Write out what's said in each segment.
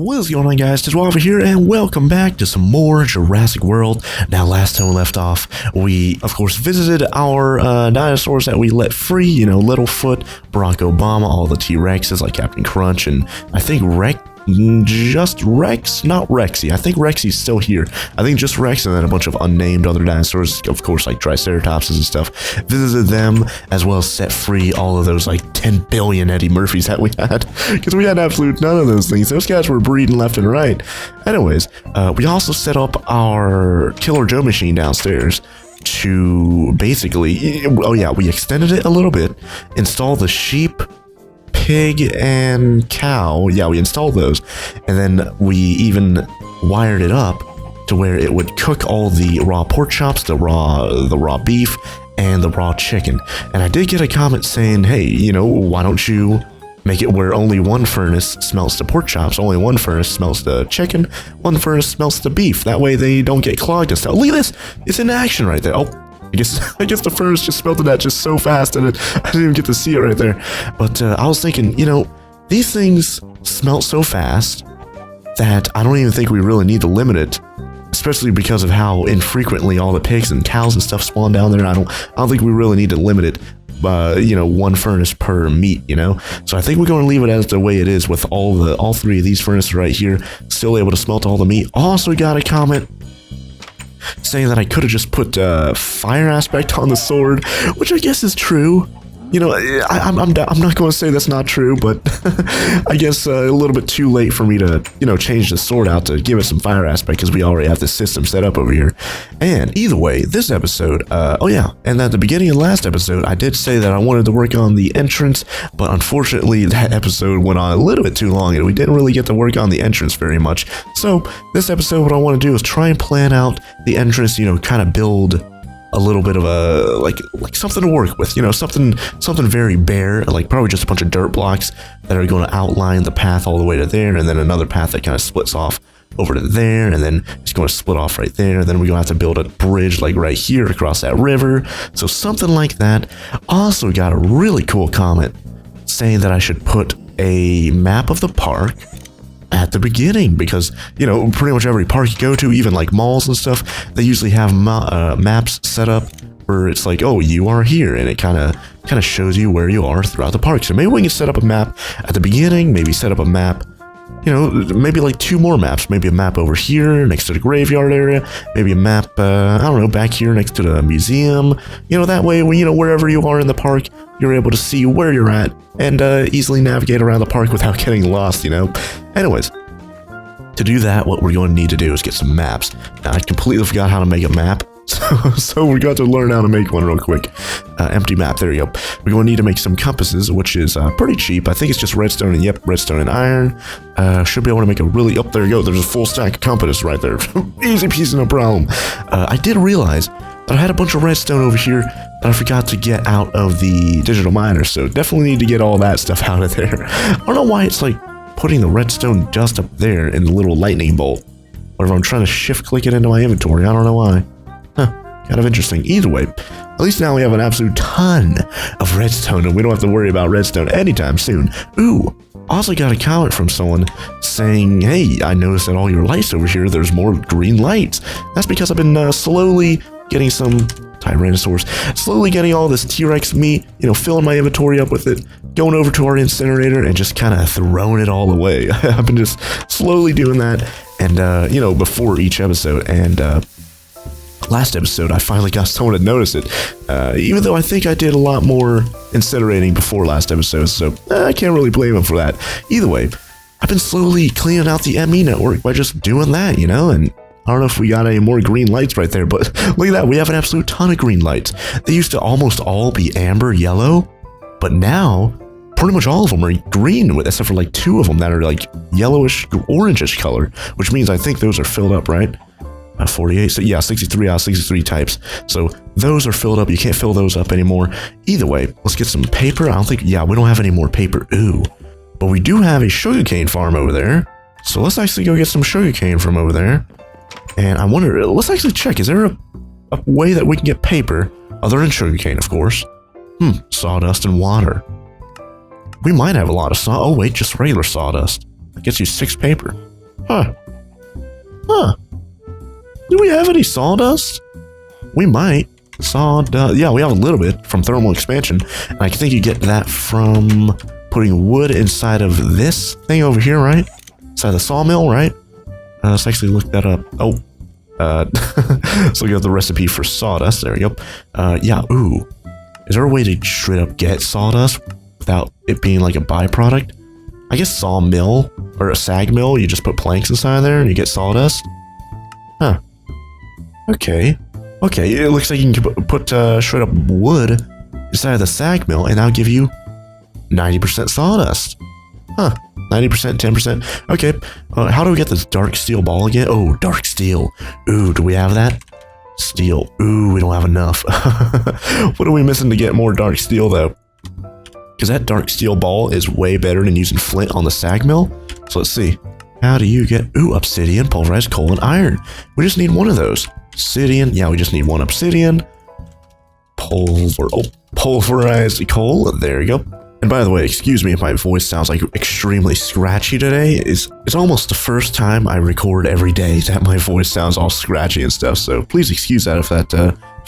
What's going on, guys? TheWaffle here, and welcome back to some more Jurassic World. Now, last time we left off, we, of course, visited our dinosaurs that we let free. You know, Littlefoot, Barack Obama, all the T-Rexes like Captain Crunch, and I think just Rex, not Rexy. I think Rexy's still here. I think just Rex, and then a bunch of unnamed other dinosaurs, of course, like Triceratopses and stuff. Visited them, as well as set free all of those like 10 billion Eddie Murphys that we had, because we had absolute none of those things. Those guys were breeding left and right. Anyways, we also set up our Killer Joe machine downstairs to basically, oh yeah, we extended it a little bit, installed the sheep, pig, and cow. Yeah, we installed those, and then we even wired it up to where it would cook all the raw pork chops, the raw beef, and the raw chicken. And I did get a comment saying, hey, you know, why don't you make it where only one furnace smelts the pork chops, only one furnace smelts the chicken, one furnace smelts the beef. That way they don't get clogged and stuff. Look at this, it's in action right there. Oh, I guess the furnace just smelted that just so fast, and I didn't even get to see it right there. But I was thinking, you know, these things smelt so fast that I don't even think we really need to limit it, especially because of how infrequently all the pigs and cows and stuff spawn down there. I don't think we really need to limit it. You know, one furnace per meat, you know. So I think we're going to leave it as the way it is with all three of these furnaces right here, still able to smelt all the meat. Also got a comment saying that I could have just put fire aspect on the sword, which I guess is true. You know, I'm not going to say that's not true, but I guess a little bit too late for me to, you know, change the sword out to give it some fire aspect, because we already have this system set up over here. And either way, this episode, oh yeah, and at the beginning of the last episode, I did say that I wanted to work on the entrance, but unfortunately that episode went on a little bit too long, and we didn't really get to work on the entrance very much. So this episode, what I want to do is try and plan out the entrance, you know, kind of build a little bit of a like something to work with, you know, something very bare, like probably just a bunch of dirt blocks that are going to outline the path all the way to there, and then another path that kind of splits off over to there, and then it's going to split off right there, and then we're going to have to build a bridge like right here across that river. So something like that. Also got a really cool comment saying that I should put a map of the park at the beginning, because, you know, pretty much every park you go to, even like malls and stuff, they usually have maps set up where it's like, oh, you are here, and it kind of shows you where you are throughout the park. So maybe we can set up a map at the beginning, maybe set up a map, you know, maybe like two more maps, maybe a map over here next to the graveyard area, maybe a map, I don't know, back here next to the museum, you know, that way, you know, wherever you are in the park, you're able to see where you're at and easily navigate around the park without getting lost, you know. Anyways, to do that, what we're going to need to do is get some maps. Now, I completely forgot how to make a map, so we got to learn how to make one real quick. Empty map, there you go. We're going to need to make some compasses, which is pretty cheap. I think it's just redstone and, yep, redstone and iron. Should be able to make a really, oh, there you go, there's a full stack of compasses right there. Easy peasy, no problem. I did realize that I had a bunch of redstone over here that I forgot to get out of the digital miner, so definitely need to get all that stuff out of there. I don't know why it's like putting the redstone dust up there in the little lightning bolt, or if I'm trying to shift click it into my inventory, I don't know why. Huh, kind of interesting. Either way, at least now we have an absolute ton of redstone, and we don't have to worry about redstone anytime soon. Ooh, also got a comment from someone saying, hey, I noticed that all your lights over here, there's more green lights. That's because I've been slowly getting some Tyrannosaurs, slowly getting all this T-Rex meat, you know, filling my inventory up with it, going over to our incinerator and just kind of throwing it all away. I've been just slowly doing that, and you know, before each episode, and last episode I finally got someone to notice it, even though I think I did a lot more incinerating before last episode, so I can't really blame him for that. Either way, I've been slowly cleaning out the ME network by just doing that, you know, and I don't know if we got any more green lights right there, but look at that, we have an absolute ton of green lights. They used to almost all be amber yellow, but now pretty much all of them are green, except for like two of them that are like yellowish, orangish color, which means I think those are filled up, right? 48, so yeah, 63 out of 63 types. So those are filled up, you can't fill those up anymore. Either way, let's get some paper. I don't think, yeah, we don't have any more paper, ooh. But we do have a sugarcane farm over there. So let's actually go get some sugarcane from over there. And I wonder, let's actually check, is there a way that we can get paper, other than sugarcane, of course? Sawdust and water. We might have a lot of oh wait, just regular sawdust. That gets you 6 paper. Huh. Huh. Do we have any sawdust? We might. Sawdust. Yeah, we have a little bit from thermal expansion. And I think you get that from putting wood inside of this thing over here, right? Inside the sawmill, right? Let's actually look that up. Oh. Let's look at the recipe for sawdust. There we go. Yeah, ooh. Is there a way to straight up get sawdust without it being like a byproduct? I guess sawmill or a sag mill, you just put planks inside there and you get sawdust. Huh. Okay. Okay, it looks like you can put straight up wood inside of the sag mill and that'll give you 90% sawdust. Huh. 90%, 10%. Okay. How do we get this dark steel ball again? Oh, dark steel. Ooh, do we have that? Steel. Ooh, we don't have enough. What are we missing to get more dark steel though? Because that dark steel ball is way better than using flint on the sag mill. So let's see. How do you get... Ooh, obsidian, pulverized coal, and iron. We just need one of those. Obsidian. Yeah, we just need one obsidian. Pulverized coal. There you go. And by the way, excuse me if my voice sounds like extremely scratchy today. It's almost the first time I record every day that my voice sounds all scratchy and stuff. So please excuse that if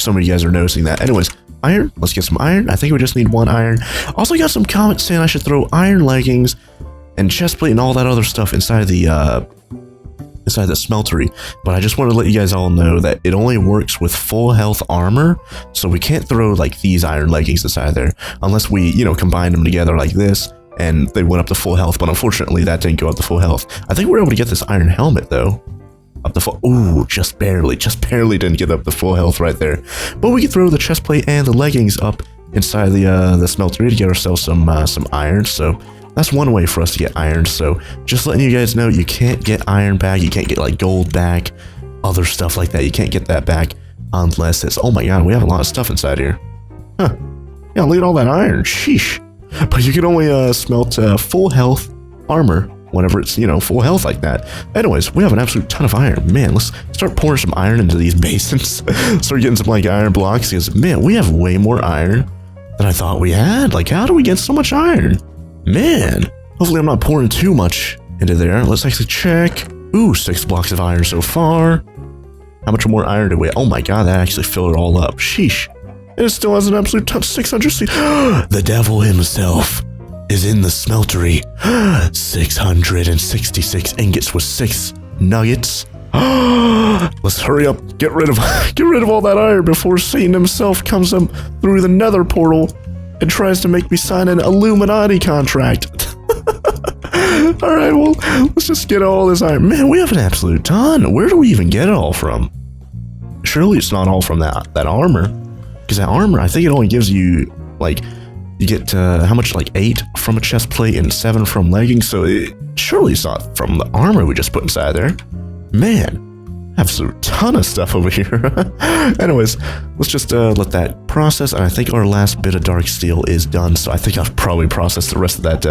some of you guys are noticing that. Anyways. Iron. Let's get some iron. I think we just need one iron. Also got some comments saying I should throw iron leggings and chestplate and all that other stuff inside the smeltery. But I just want to let you guys all know that it only works with full health armor. So we can't throw like these iron leggings inside there unless we, combine them together like this and they went up to full health. But unfortunately that didn't go up to full health. I think we're able to get this iron helmet though. Up the full, ooh, just barely didn't get up the full health right there. But we can throw the chest plate and the leggings up inside the smeltery to get ourselves some iron. So that's one way for us to get iron. So just letting you guys know, you can't get iron back. You can't get like gold back, other stuff like that. You can't get that back unless it's, oh my god, we have a lot of stuff inside here. Huh. Yeah, look at all that iron. Sheesh. But you can only smelt full health armor whenever it's, full health like that. Anyways, we have an absolute ton of iron. Man, let's start pouring some iron into these basins. Start getting some, like, iron blocks. Because, man, we have way more iron than I thought we had. Like, how do we get so much iron? Man. Hopefully I'm not pouring too much into there. Let's actually check. Ooh, 6 blocks of iron so far. How much more iron do we have? Oh my god, that actually filled it all up. Sheesh. And it still has an absolute ton. 600 The devil himself is in the smeltery. 666 ingots with 6 nuggets. Let's hurry up. Get rid of all that iron before Satan himself comes up through the nether portal and tries to make me sign an Illuminati contract. Alright, well, let's just get all this iron. Man, we have an absolute ton. Where do we even get it all from? Surely it's not all from that armor. Because that armor, I think it only gives you, like, you get how much, like 8 from a chest plate and 7 from leggings, so surely it's not from the armor we just put inside there. Man, absolute ton of stuff over here. Anyways, let's just let that process, and I think our last bit of dark steel is done, so I think I'll probably process the rest of that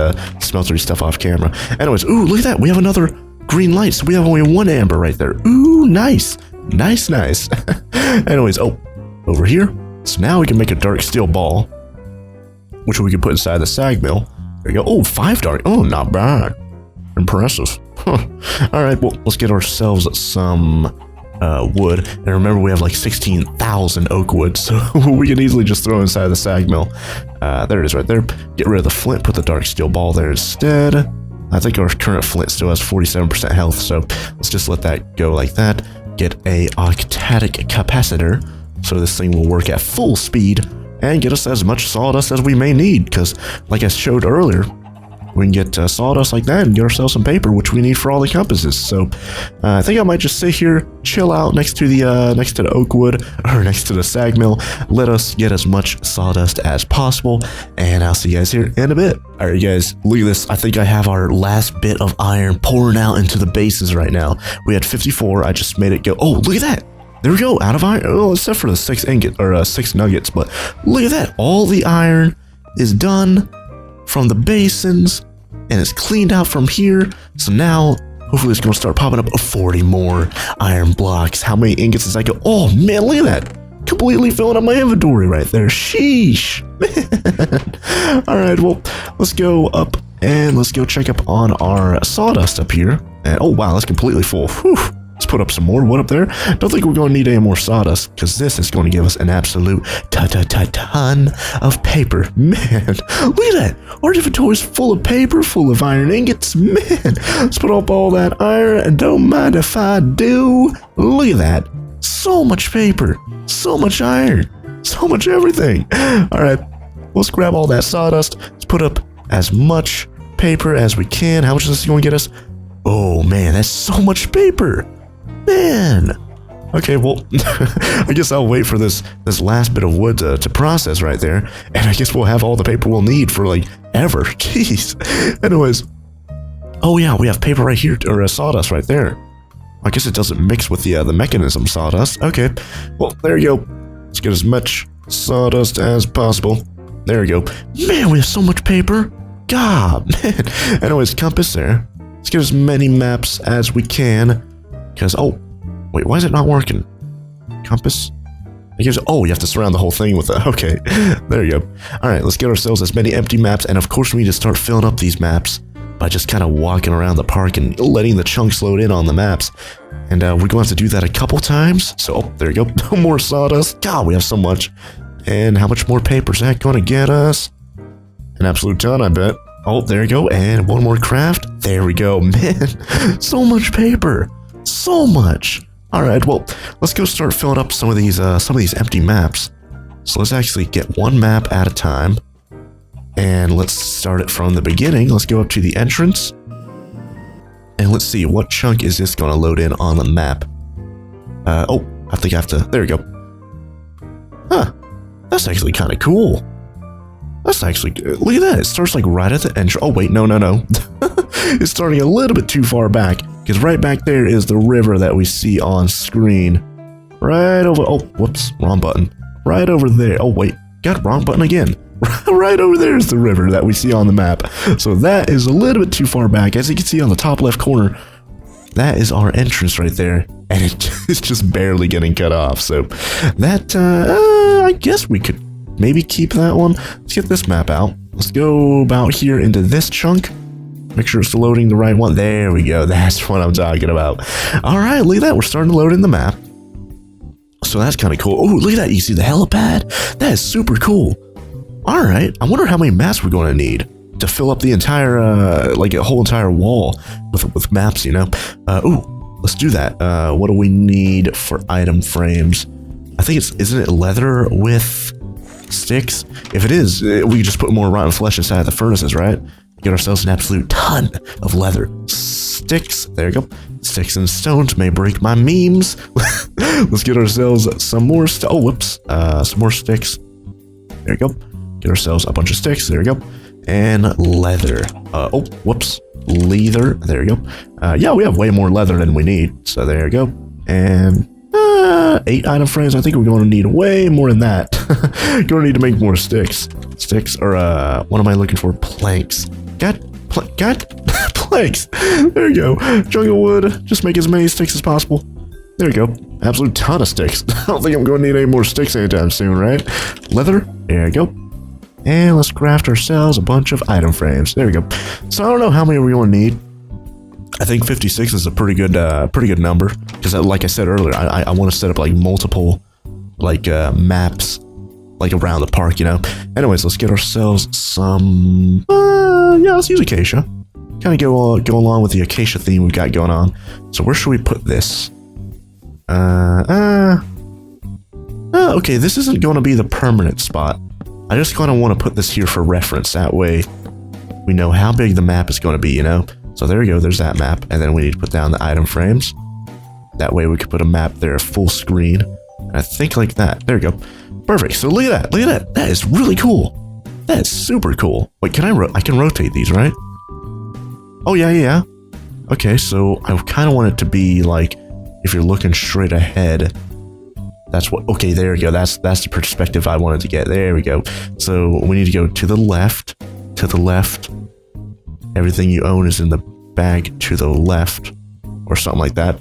smeltery stuff off camera. Anyways, ooh, look at that, we have another green light, so we have only 1 amber right there. Ooh, nice. Nice. Anyways, oh, over here. So now we can make a dark steel ball, which we can put inside the sag mill. There you go. Oh, 5 dark. Oh, not bad. Impressive. Huh. All right, well, let's get ourselves some wood. And remember, we have like 16,000 oak wood, so we can easily just throw inside the sag mill. There it is right there. Get rid of the flint, put the dark steel ball there instead. I think our current flint still has 47% health, so let's just let that go like that. Get a octatic capacitor, so this thing will work at full speed and get us as much sawdust as we may need, because like I showed earlier, we can get sawdust like that and get ourselves some paper, which we need for all the compasses. So I think I might just sit here, chill out next to the oak wood, or next to the sag mill. Let us get as much sawdust as possible, and I'll see you guys here in a bit. All right, guys, look at this. I think I have our last bit of iron pouring out into the basins right now. We had 54. I just made it go. Oh, look at that. There we go, out of iron. Oh, except for the 6 nuggets, but look at that. All the iron is done from the basins, and it's cleaned out from here. So now, hopefully it's going to start popping up 40 more iron blocks. How many ingots does that go? Oh, man, look at that. Completely filling up my inventory right there. Sheesh. Man. All right, well, let's go up and let's go check up on our sawdust up here. And oh wow, that's completely full. Whew. Let's put up some more wood up there. Don't think we're going to need any more sawdust, because this is going to give us an absolute ton of paper. Man, look at that. Our inventory is full of paper, full of iron ingots. Man, let's put up all that iron, and don't mind if I do. Look at that. So much paper, so much iron, so much everything. All right, let's grab all that sawdust. Let's put up as much paper as we can. How much is this going to get us? Oh man, that's so much paper. Man. Okay, well, I guess I'll wait for this last bit of wood to process right there, and I guess we'll have all the paper we'll need for, like, ever. Jeez. Anyways. Oh, yeah, we have paper right here, or sawdust right there. I guess it doesn't mix with the mechanism sawdust. Okay, well, there you go. Let's get as much sawdust as possible. There we go. Man, we have so much paper. God, man. Anyways, compass there. Let's get as many maps as we can. Because, oh, wait, why is it not working? Compass? I guess, oh, you have to surround the whole thing with that. Okay, there you go. All right, let's get ourselves as many empty maps. And of course, we need to start filling up these maps by just kind of walking around the park and letting the chunks load in on the maps. And we're going to have to do that a couple times. So, oh, there you go. No more sawdust. God, we have so much. And how much more paper is that going to get us? An absolute ton, I bet. Oh, there you go. And one more craft. There we go. Man, so much paper. So much. All right, well, let's go start filling up some of these empty maps. So let's actually get one map at a time, and let's start it from the beginning. Let's go up to the entrance, and let's see what chunk is this going to load in on the map. Oh, I think I have to. There we go. Huh? That's actually kind of cool. That's actually look at that. It starts like right at the entrance. Oh wait, no. It's starting a little bit too far back. Because right back there is the river that we see on screen. Right over... Oh, whoops. Wrong button. Right over there. Oh, wait. Got wrong button again. Right over there is the river that we see on the map. So that is a little bit too far back. As you can see on the top left corner, that is our entrance right there. And it's just barely getting cut off. So that, I guess we could maybe keep that one. Let's get this map out. Let's go about here into this chunk. Make sure it's loading the right one. There we go. That's what I'm talking about. All right, look at that. We're starting to load in the map. So that's kind of cool. Oh, look at that. You see the helipad? That is super cool. All right. I wonder how many maps we're going to need to fill up the entire, like a whole entire wall with maps, you know? Ooh, let's do that. What do we need for item frames? I think isn't it leather with sticks? If it is, we just put more rotten flesh inside the furnaces, right? Get ourselves an absolute ton of leather. Sticks. There you go. Sticks and stones may break my memes. Let's get ourselves some more oh, whoops. Some more sticks. There you go. Get ourselves a bunch of sticks. There you go. And leather. Oh, whoops. Leather. There you go. Yeah, we have way more leather than we need. So there you go. And 8 item frames. I think we're going to need way more than that. Going to need to make more sticks. Sticks, or what am I looking for? Planks. Got planks. There you go. Chunk of wood. Just make as many sticks as possible. There you go. Absolute ton of sticks. I don't think I'm going to need any more sticks anytime soon, right? Leather. There you go. And let's craft ourselves a bunch of item frames. There we go. So I don't know how many we're going to need. I think 56 is a pretty good number. Because like I said earlier, I want to set up like multiple like maps like around the park, you know. Anyways, let's get ourselves some. Yeah, let's use acacia. Kind of go along with the acacia theme we've got going on. So where should we put this? Okay, this isn't going to be the permanent spot. I just kind of want to put this here for reference. That way, we know how big the map is going to be, you know. So there we go. There's that map, and then we need to put down the item frames. That way, we could put a map there full screen. And I think like that. There we go. Perfect. So look at that. Look at that. That is really cool. That is super cool. Wait, can I can rotate these, right? Oh, yeah. Okay, so I kind of want it to be like, if you're looking straight ahead, that's what, okay, there we go. That's the perspective I wanted to get. There we go. So we need to go to the left, Everything you own is in the bag to the left, or something like that.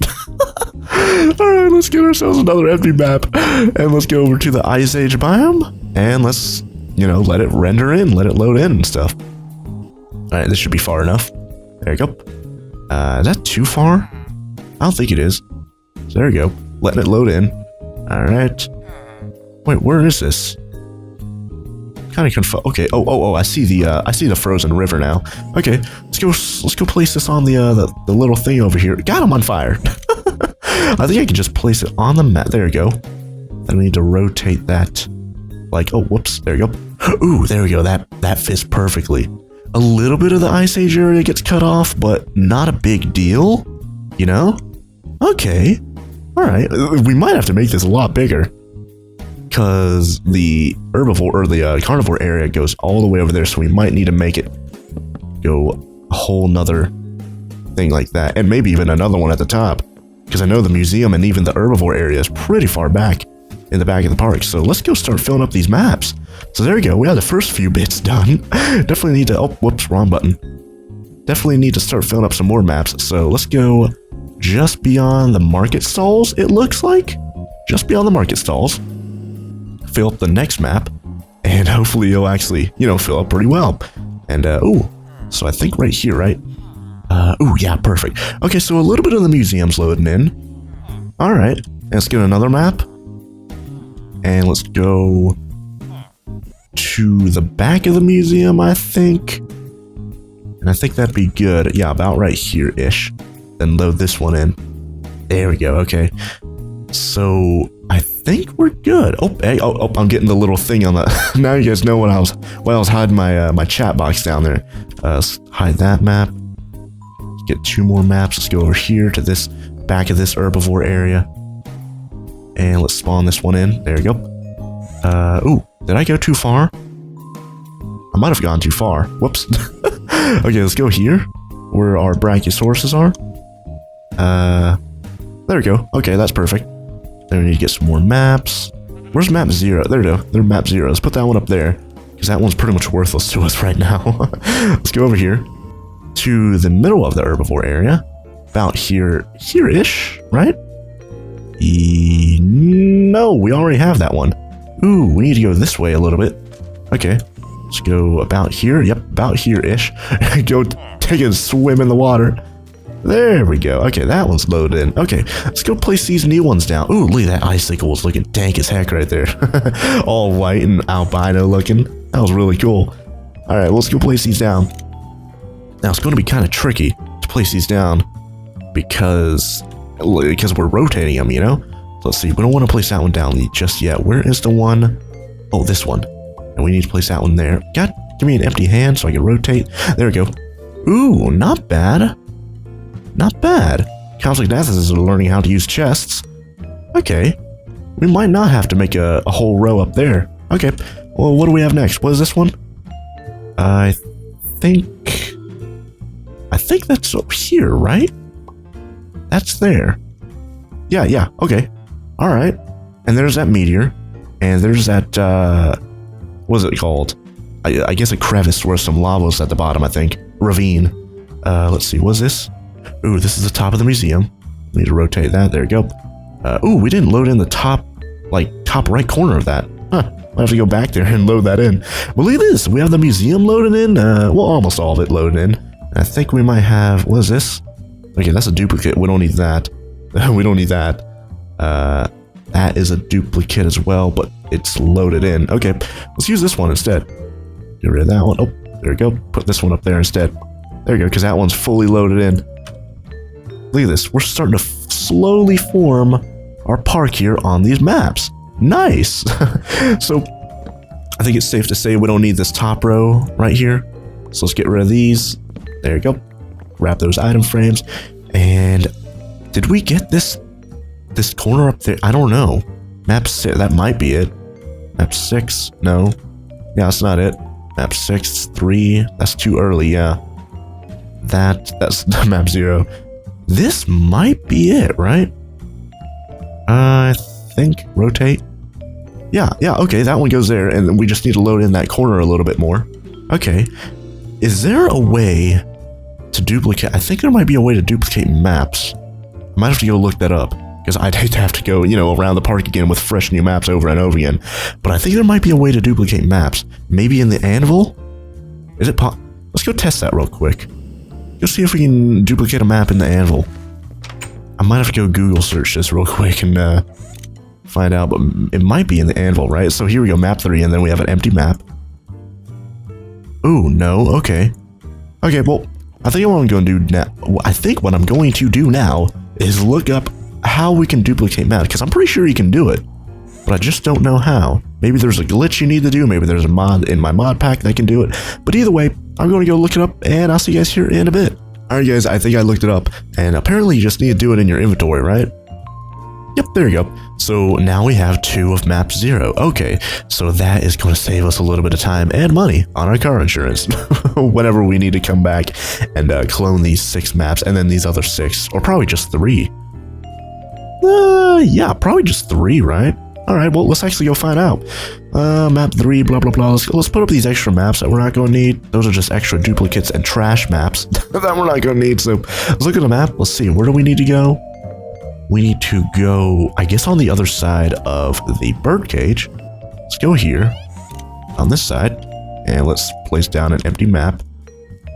All right, let's get ourselves another empty map, and let's go over to the Ice Age biome, and let's, you know, let it render in, let it load in and stuff. All right, this should be far enough. There you go. Is that too far? I don't think it is. So there we go. Letting it load in. Alright. Wait, where is this? Kind of confused. Okay. Oh! I see the frozen river now. Okay, let's go place this on the little thing over here. God, I'm on fire. I think I can just place it on the map. There we go. Then we need to rotate that. Like, oh, whoops. There we go. Ooh, there we go. That fits perfectly. A little bit of the Ice Age area gets cut off, but not a big deal. You know? Okay. All right. We might have to make this a lot bigger. Because the herbivore or the carnivore area goes all the way over there, so we might need to make it go a whole nother thing like that, and maybe even another one at the top, because I know the museum and even the herbivore area is pretty far back in the back of the park. So let's go start filling up these maps. So there we go, we have the first few bits done. Definitely need to, oh, whoops, wrong button. Definitely need to start filling up some more maps. So let's go just beyond the market stalls, it looks like. Just beyond the market stalls. Fill up the next map, and hopefully it'll actually, you know, fill up pretty well. And, ooh, so I think right here, right? Ooh, yeah, perfect. Okay, so a little bit of the museum's loading in. All right, let's get another map. And let's go to the back of the museum, I think. And I think that'd be good. Yeah, about right here-ish. Then load this one in. There we go, okay. So I think we're good. Oh, hey, oh, I'm getting the little thing on the. Now you guys know what I was hiding my chat box down there. Let's hide that map. Let's get 2 more maps. Let's go over here to this back of this herbivore area, and let's spawn this one in. There we go. Ooh, did I go too far? I might have gone too far. Whoops. Okay, let's go here, where our brachiosauruses are. There we go. Okay, that's perfect. Then we need to get some more maps. Where's map 0? There we go. There's map 0. Let's put that one up there, because that one's pretty much worthless to us right now. Let's go over here to the middle of the herbivore area. About here-ish, right? No, we already have that one. Ooh, we need to go this way a little bit. Okay, let's go about here. Yep, about here-ish. Go take a swim in the water. There we go. Okay, that one's loaded in. Okay, let's go place these new ones down. Ooh, look at that icicle is looking dank as heck right there. All white and albino looking. That was really cool. All right, let's go place these down. Now, it's going to be kind of tricky to place these down because we're rotating them, you know? So let's see. We don't want to place that one down just yet. Where is the one? Oh, this one. And we need to place that one there. God, give me an empty hand so I can rotate. There we go. Ooh, not bad. Not bad. Counseling Nathans is learning how to use chests. Okay. We might not have to make a whole row up there. Okay. Well, what do we have next? What is this one? I think that's up here, right? That's there. Yeah. Okay. All right. And there's that meteor. And there's that, what is it called? I guess a crevice where some lava's at the bottom, I think. Ravine. Let's see. What's this? Ooh, this is the top of the museum. We need to rotate that. There we go. Ooh, we didn't load in the top right corner of that. Huh. I'll have to go back there and load that in. Well, look at this. We have the museum loaded in. Well, almost all of it loaded in. I think we might have... What is this? Okay, that's a duplicate. We don't need that. We don't need that. That is a duplicate as well, but it's loaded in. Okay, let's use this one instead. Get rid of that one. Oh, there we go. Put this one up there instead. There we go, because that one's fully loaded in. Look at this. We're starting to slowly form our park here on these maps. Nice. So I think it's safe to say we don't need this top row right here. So let's get rid of these. There you go. Wrap those item frames. And did we get this corner up there? I don't know. Map 6, that might be it. Map 6, no. Yeah, that's not it. Map 6, 3, that's too early, yeah. That's map 0. This might be it, right? I think rotate. Yeah, okay, that one goes there, and we just need to load in that corner a little bit more. Okay. Is there a way to duplicate? I think there might be a way to duplicate maps. I might have to go look that up, because I'd hate to have to go, around the park again with fresh new maps over and over again. But I think there might be a way to duplicate maps. Maybe in the anvil? Is it Let's go test that real quick. Go see if we can duplicate a map in the anvil. I might have to go Google search this real quick and find out, but it might be in the anvil, right? So here we go, map 3, and then we have an empty map. Ooh, no, okay. Okay, well, I think what I'm going to do now is look up how we can duplicate maps, because I'm pretty sure you can do it, but I just don't know how. Maybe there's a glitch you need to do, maybe there's a mod in my mod pack that can do it, but either way, I'm going to go look it up, and I'll see you guys here in a bit. Alright guys, I think I looked it up, and apparently you just need to do it in your inventory, right? Yep, there you go. So now we have 2 of map 0. Okay, so that is going to save us a little bit of time and money on our car insurance whenever we need to come back and clone these 6 maps and then these other 6, or probably just 3. Yeah, probably just 3, right? Alright, well, let's actually go find out. Map 3, blah, blah, blah. Let's put up these extra maps that we're not going to need. Those are just extra duplicates and trash maps that we're not going to need. So let's look at the map. Let's see, where do we need to go? We need to go, I guess, on the other side of the birdcage. Let's go here, on this side, and let's place down an empty map.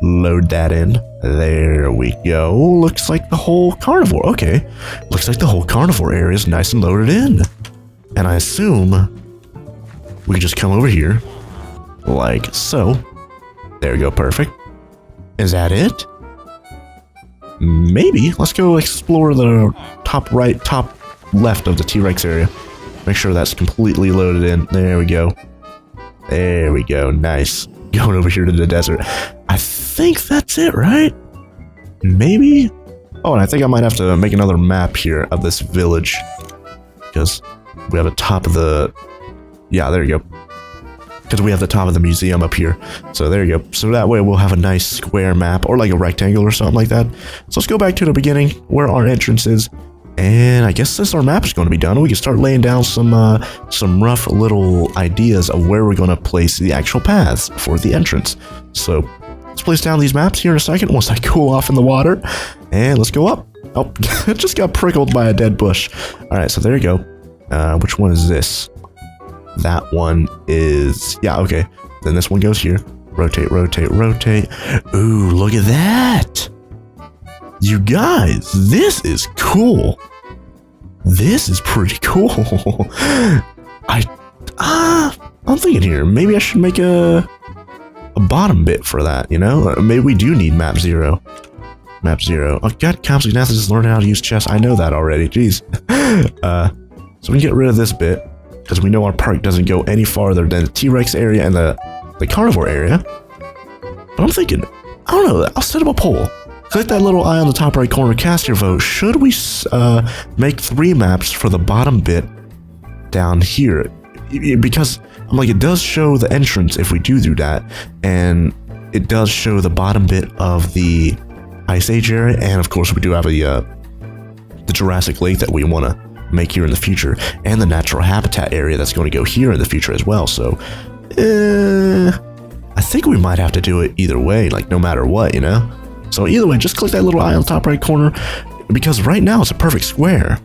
Load that in. There we go. Looks like the whole carnivore. Okay. Looks like the whole carnivore area is nice and loaded in. And I assume we can just come over here, like so. There we go, perfect. Is that it? Maybe. Let's go explore the top right, top left of the T-Rex area. Make sure that's completely loaded in. There we go. There we go. Nice. Going over here to the desert. I think that's it, right? Maybe? Oh, and I think I might have to make another map here of this village. Because we have the top of the... Yeah, there you go. Because we have the top of the museum up here. So there you go. So that way we'll have a nice square map, or like a rectangle or something like that. So let's go back to the beginning, where our entrance is. And I guess since our map is going to be done, we can start laying down some rough little ideas of where we're going to place the actual paths for the entrance. So let's place down these maps here in a second once I cool off in the water. And let's go up. Oh, it just got prickled by a dead bush. Alright, so there you go. Which one is this? That one is... Yeah, okay. Then this one goes here. Rotate, rotate, rotate. Ooh, look at that! You guys, this is cool. This is pretty cool. I'm thinking here, maybe I should make a bottom bit for that, you know? Maybe we do need map 0. Map 0. Oh god, Compsy Nathan just learned how to use chess. I know that already, jeez. So we can get rid of this bit, because we know our park doesn't go any farther than the T-Rex area and the carnivore area. But I'm thinking, I don't know, I'll set up a poll. Click that little eye on the top right corner, cast your vote. Should we make 3 maps for the bottom bit down here? Because I'm like, it does show the entrance if we do that, and it does show the bottom bit of the Ice Age area, and of course we do have the Jurassic Lake that we want to make here in the future, and the natural habitat area that's going to go here in the future as well. So, I think we might have to do it either way, like no matter what, you know? So either way, just click that little eye on the top right corner, because right now it's a perfect square.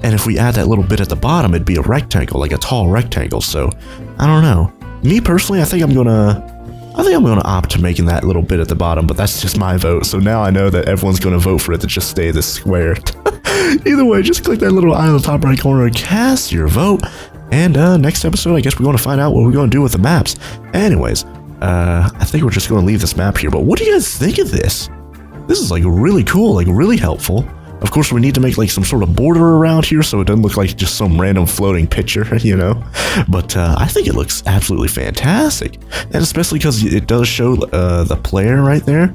And if we add that little bit at the bottom, it'd be a rectangle, like a tall rectangle. So, I don't know. Me personally, I think I'm gonna opt to making that little bit at the bottom, but that's just my vote. So now I know that everyone's gonna vote for it to just stay this square. Either way, just click that little eye on the top right corner, cast your vote, and next episode, I guess we're going to find out what we're going to do with the maps. Anyways, I think we're just going to leave this map here, but what do you guys think of this? This is like really cool, like really helpful. Of course, we need to make like some sort of border around here so it doesn't look like just some random floating picture, you know? But I think it looks absolutely fantastic. And especially because it does show the player right there.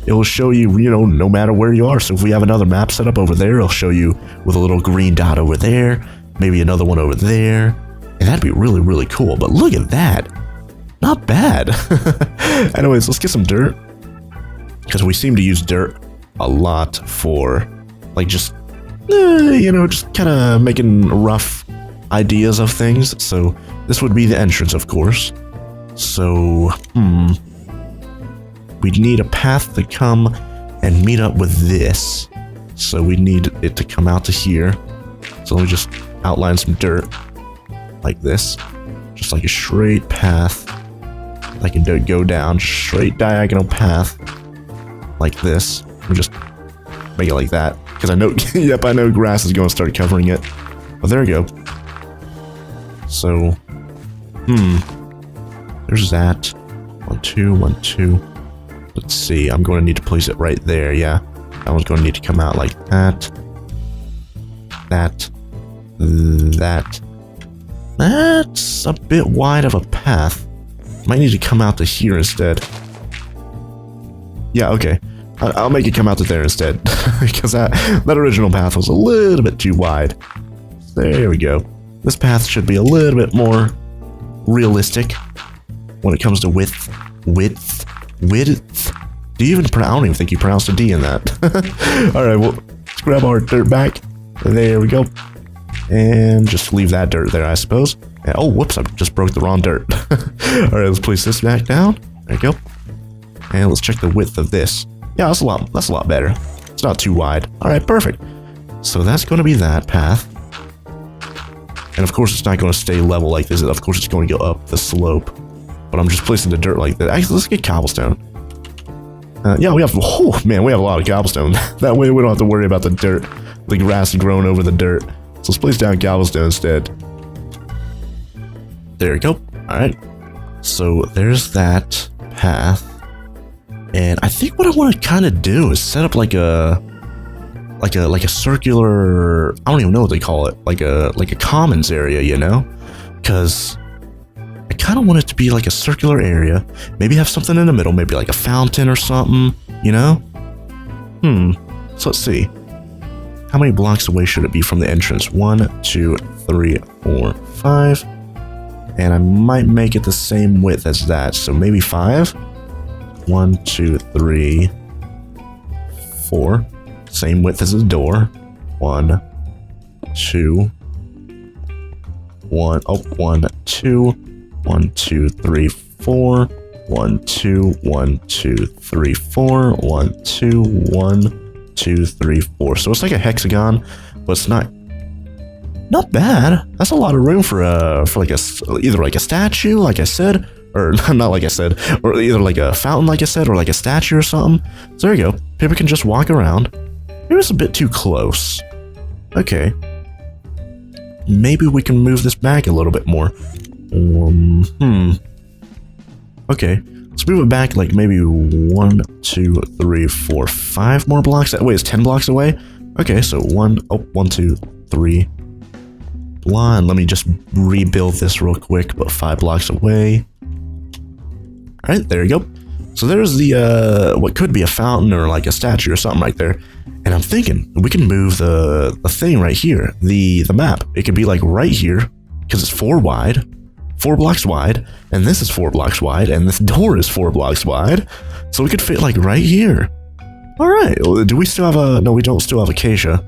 It will show you, you know, no matter where you are. So if we have another map set up over there, it'll show you with a little green dot over there, maybe another one over there. And that'd be really, really cool. But look at that. Not bad. Anyways, let's get some dirt. Because we seem to use dirt a lot for, like, just, you know, just kind of making rough ideas of things. So this would be the entrance, of course. So, we'd need a path to come and meet up with this. So we need it to come out to here. So let me just outline some dirt like this. Just like a straight path. I can go down, straight diagonal path. like this. We'll just make it like that. Because I know, yep, I know grass is going to start covering it. But there we go. So, there's that. 1, 2, 1, 2. Let's see, I'm going to need to place it right there, yeah. That one's going to need to come out like that. That. That's a bit wide of a path. Might need to come out to here instead. Yeah, okay. I'll make it come out to there instead. Because that original path was a little bit too wide. There we go. This path should be a little bit more realistic when it comes to width. Width. Do you even pronounce? I don't even think you pronounced a D in that. Alright, well, let's grab our dirt back. There we go. And just leave that dirt there, I suppose. And, oh, whoops, I just broke the wrong dirt. Alright, let's place this back down. There you go. And let's check the width of this. Yeah, that's a lot better. It's not too wide. Alright, perfect. So that's going to be that path. And of course, it's not going to stay level like this. Of course, it's going to go up the slope. But I'm just placing the dirt like that. Actually, let's get cobblestone. Yeah, we have, oh man, we have a lot of cobblestone. That way we don't have to worry about the dirt, the grass growing over the dirt. So let's place down cobblestone instead. There we go. Alright. So there's that path. And I think what I want to kind of do is set up like a circular, I don't even know what they call it, like a commons area, you know? Because I kind of want it to be like a circular area. Maybe have something in the middle, maybe like a fountain or something, you know? So let's see. How many blocks away should it be from the entrance? 1, 2, 3, 4, 5. And I might make it the same width as that, so maybe 5. 1, 2, 3, 4. Same width as the door. 1, 2, 1. Oh, 1, 2. 1, 2, 3, 4. 1, 2, 1, 2, 3, 4. 1, 2, 1, 2, 3, 4. So it's like a hexagon, but it's not bad. That's a lot of room for like either like a statue, like I said, or not like I said, or either like a fountain, like I said, or like a statue or something. So there you go. People can just walk around. It was a bit too close. Okay. Maybe we can move this back a little bit more. Okay. Let's move it back like maybe 1, 2, 3, 4, 5 more blocks. That way it's 10 blocks away. Okay, so 1, 2, 3. Blah, and let me just rebuild this real quick, but 5 blocks away. Alright, there you go. So there's the, what could be a fountain or like a statue or something right there. And I'm thinking we can move the thing right here, the map. It could be like right here, because it's 4 blocks wide, and this is 4 blocks wide, and this door is 4 blocks wide. So we could fit like right here. Alright, do we still have a, no, we don't still have acacia.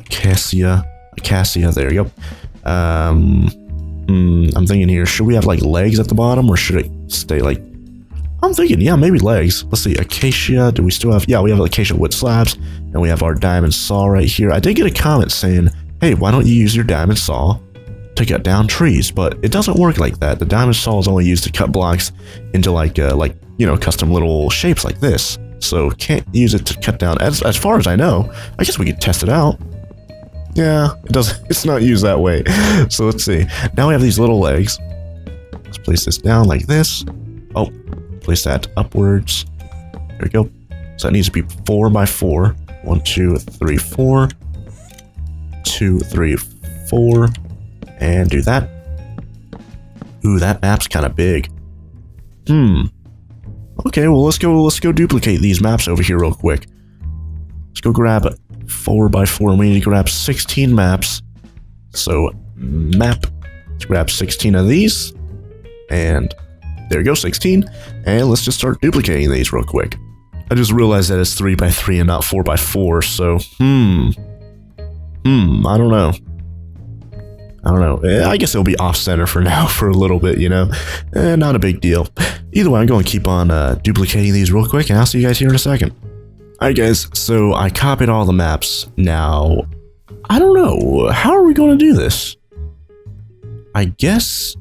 Acacia, there you go. I'm thinking here, should we have like legs at the bottom, or should it stay like, I'm thinking, yeah, maybe legs. Let's see, acacia, do we still have, yeah, we have acacia wood slabs, and we have our diamond saw right here. I did get a comment saying, hey, why don't you use your diamond saw to cut down trees? But it doesn't work like that. The diamond saw is only used to cut blocks into like you know, custom little shapes like this. So can't use it to cut down, as far as I know. I guess we could test it out. Yeah, it's not used that way. So let's see. Now we have these little legs. Let's place this down like this. Oh, place that upwards. There we go. So that needs to be 4 by 4. 1, 2, 3, 4. 2, 3, 4. And do that. Ooh, that map's kind of big. Okay, well let's go duplicate these maps over here real quick. Let's go grab 4 by 4, and we need to grab 16 maps. So map, let's grab 16 of these, and there you go, 16. And let's just start duplicating these real quick. I just realized that it's 3 by 3 and not 4 by 4. So I don't know. I guess it'll be off center for now for a little bit, you know. Not a big deal. Either way, I'm going to keep on duplicating these real quick, and I'll see you guys here in a second. Alright guys, so I copied all the maps. Now, I don't know, how are we going to do this? I guess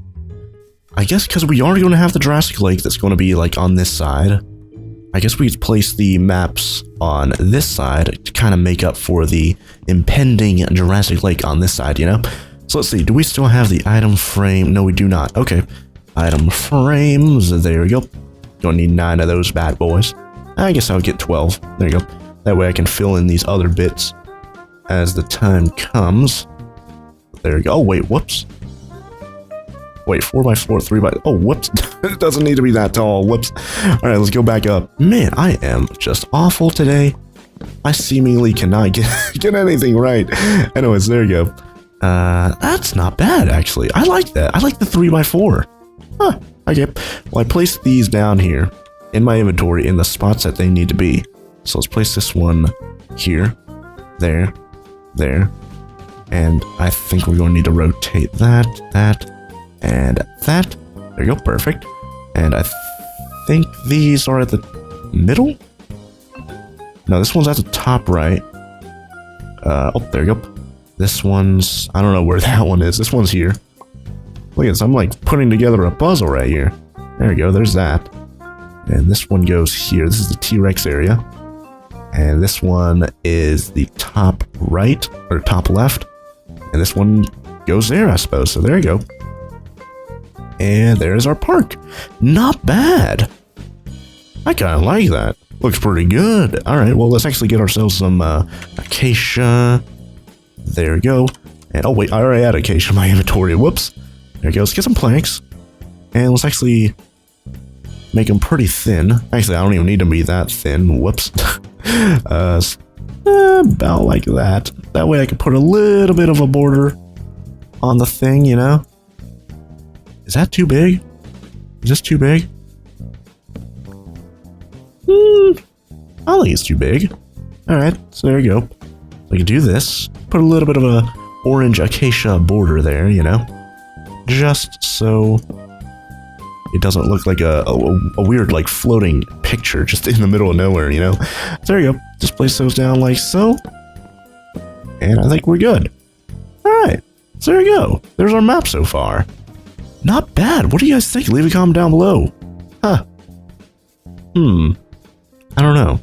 because we are going to have the Jurassic Lake that's going to be like on this side. I guess we could place the maps on this side to kind of make up for the impending Jurassic Lake on this side, you know? So let's see, do we still have the item frame? No, we do not. Okay, item frames, there we go. Don't need 9 of those bad boys. I guess I'll get 12, there you go. That way I can fill in these other bits as the time comes. There you go, oh wait, whoops. Wait, 4x4, 3x... Oh, whoops. It doesn't need to be that tall. Whoops. Alright, let's go back up. Man, I am just awful today. I seemingly cannot get anything right. Anyways, there you go. That's not bad, actually. I like that. I like the 3x4. Huh, okay. Well, I placed these down here in my inventory in the spots that they need to be. So let's place this one here, there, and I think we're going to need to rotate that, and that. There you go, perfect. And I think these are at the middle? No, this one's at the top right. Oh, there you go. This one's... I don't know where that one is. This one's here. Look at this, I'm like putting together a puzzle right here. There you go, there's that. And this one goes here. This is the T-Rex area. And this one is the top right, or top left. And this one goes there, I suppose. So there you go. And there's our park. Not bad. I kind of like that. Looks pretty good. All right, well, let's actually get ourselves some acacia. There we go. And oh, wait, I already had acacia in my inventory. Whoops. There we go. Let's get some planks. And let's actually make them pretty thin. Actually, I don't even need them to be that thin. Whoops. About like that. That way I can put a little bit of a border on the thing, you know? Is that too big? Is this too big? I don't think it's too big. Alright, so there you go. So I can do this. Put a little bit of a orange acacia border there, you know? Just so it doesn't look like a weird, like, floating picture just in the middle of nowhere, you know? So there you go. Just place those down like so. And I think we're good. Alright, so there you go. There's our map so far. Not bad. What do you guys think? Leave a comment down below. Huh. I don't know.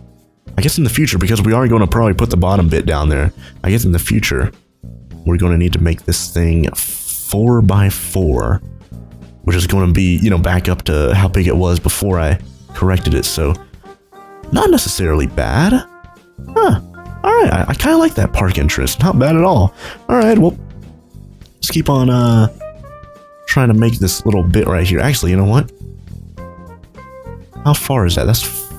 I guess in the future, because we are going to probably put the bottom bit down there, I guess in the future, we're going to need to make this thing 4x4, which is going to be, you know, back up to how big it was before I corrected it, so not necessarily bad. Huh. Alright, I kind of like that park entrance. Not bad at all. Alright, well, let's keep on, trying to make this little bit right here. Actually, you know what? How far is that? That's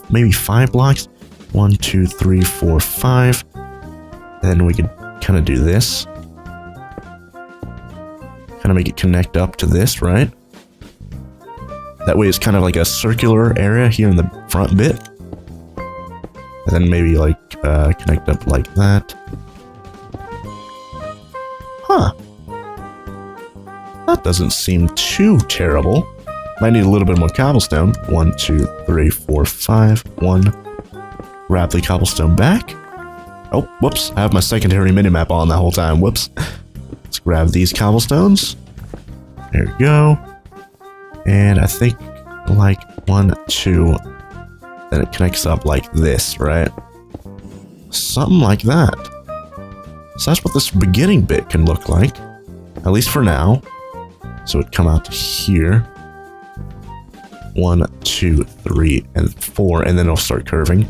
maybe 5 blocks. 1, 2, 3, 4, 5. And then we could kind of do this. Kind of make it connect up to this, right? That way it's kind of like a circular area here in the front bit. And then maybe like connect up like that. Huh. That doesn't seem too terrible. Might need a little bit more cobblestone. 1, 2, 3, 4, 5. 1. Grab the cobblestone back. Oh, whoops. I have my secondary minimap on the whole time. Whoops. Let's grab these cobblestones. There we go. And I think like 1, 2. Then it connects up like this, right? Something like that. So that's what this beginning bit can look like. At least for now. So it'd come out to here. 1, 2, 3, and 4, and then it'll start curving.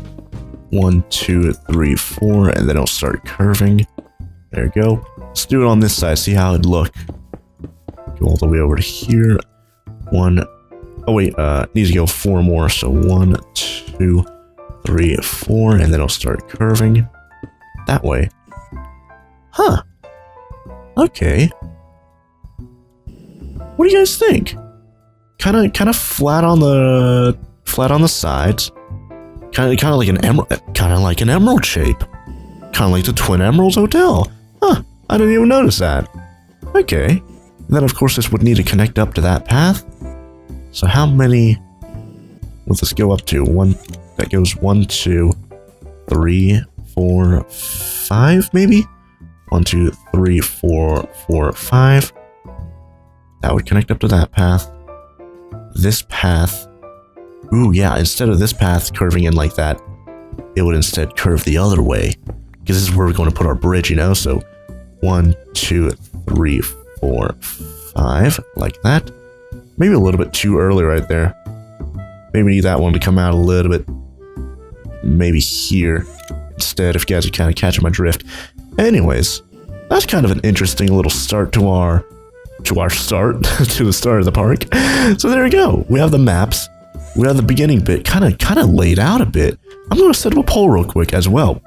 1, 2, 3, 4, and then it'll start curving. There we go. Let's do it on this side, see how it'd look. Go all the way over to here. 1. Oh wait, needs to go 4 more. So 1, 2, 3, 4, and then it'll start curving. That way. Huh. Okay. What do you guys think? Kind of flat on the sides. Kind of like an emerald shape. Kind of like the Twin Emeralds Hotel. Huh, I didn't even notice that. Okay. And then of course this would need to connect up to that path. So how many will this go up to? That goes 1, 2, 3, 4, 5 maybe? 1, 2, 3, 4, 4, 5. That would connect up to that path. This path Ooh, yeah, instead of this path curving in like that, it would instead curve the other way. Because this is where we're going to put our bridge, you know? So 1, 2, 3, 4, 5, like that. Maybe a little bit too early right there. Maybe need that one to come out a little bit. Maybe here instead, if you guys are kind of catching my drift. Anyways, that's kind of an interesting little start to our start, to the start of the park. So there we go. We have the maps. We have the beginning bit kind of laid out a bit. I'm going to set up a poll real quick as well.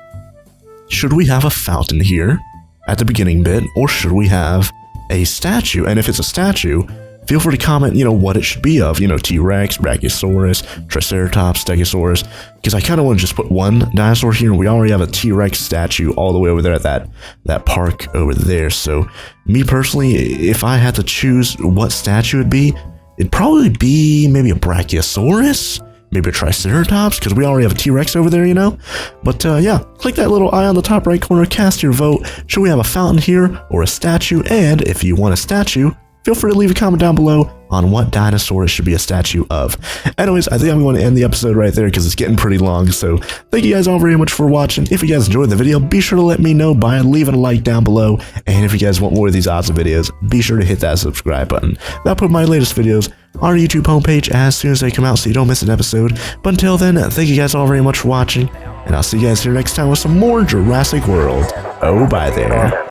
Should we have a fountain here at the beginning bit, or should we have a statue? And if it's a statue, feel free to comment, you know, what it should be of. You know, T-Rex, Brachiosaurus, Triceratops, Stegosaurus. Because I kind of want to just put one dinosaur here, and we already have a T-Rex statue all the way over there at that park over there. So, me personally, if I had to choose what statue it'd probably be maybe a Brachiosaurus, maybe a Triceratops, because we already have a T-Rex over there, you know? But yeah, click that little eye on the top right corner, cast your vote. Should we have a fountain here or a statue? And if you want a statue, feel free to leave a comment down below on what dinosaur it should be a statue of. Anyways, I think I'm going to end the episode right there because it's getting pretty long. So thank you guys all very much for watching. If you guys enjoyed the video, be sure to let me know by leaving a like down below. And if you guys want more of these awesome videos, be sure to hit that subscribe button. I'll put my latest videos on our YouTube homepage as soon as they come out so you don't miss an episode. But until then, thank you guys all very much for watching. And I'll see you guys here next time with some more Jurassic World. Oh, bye there.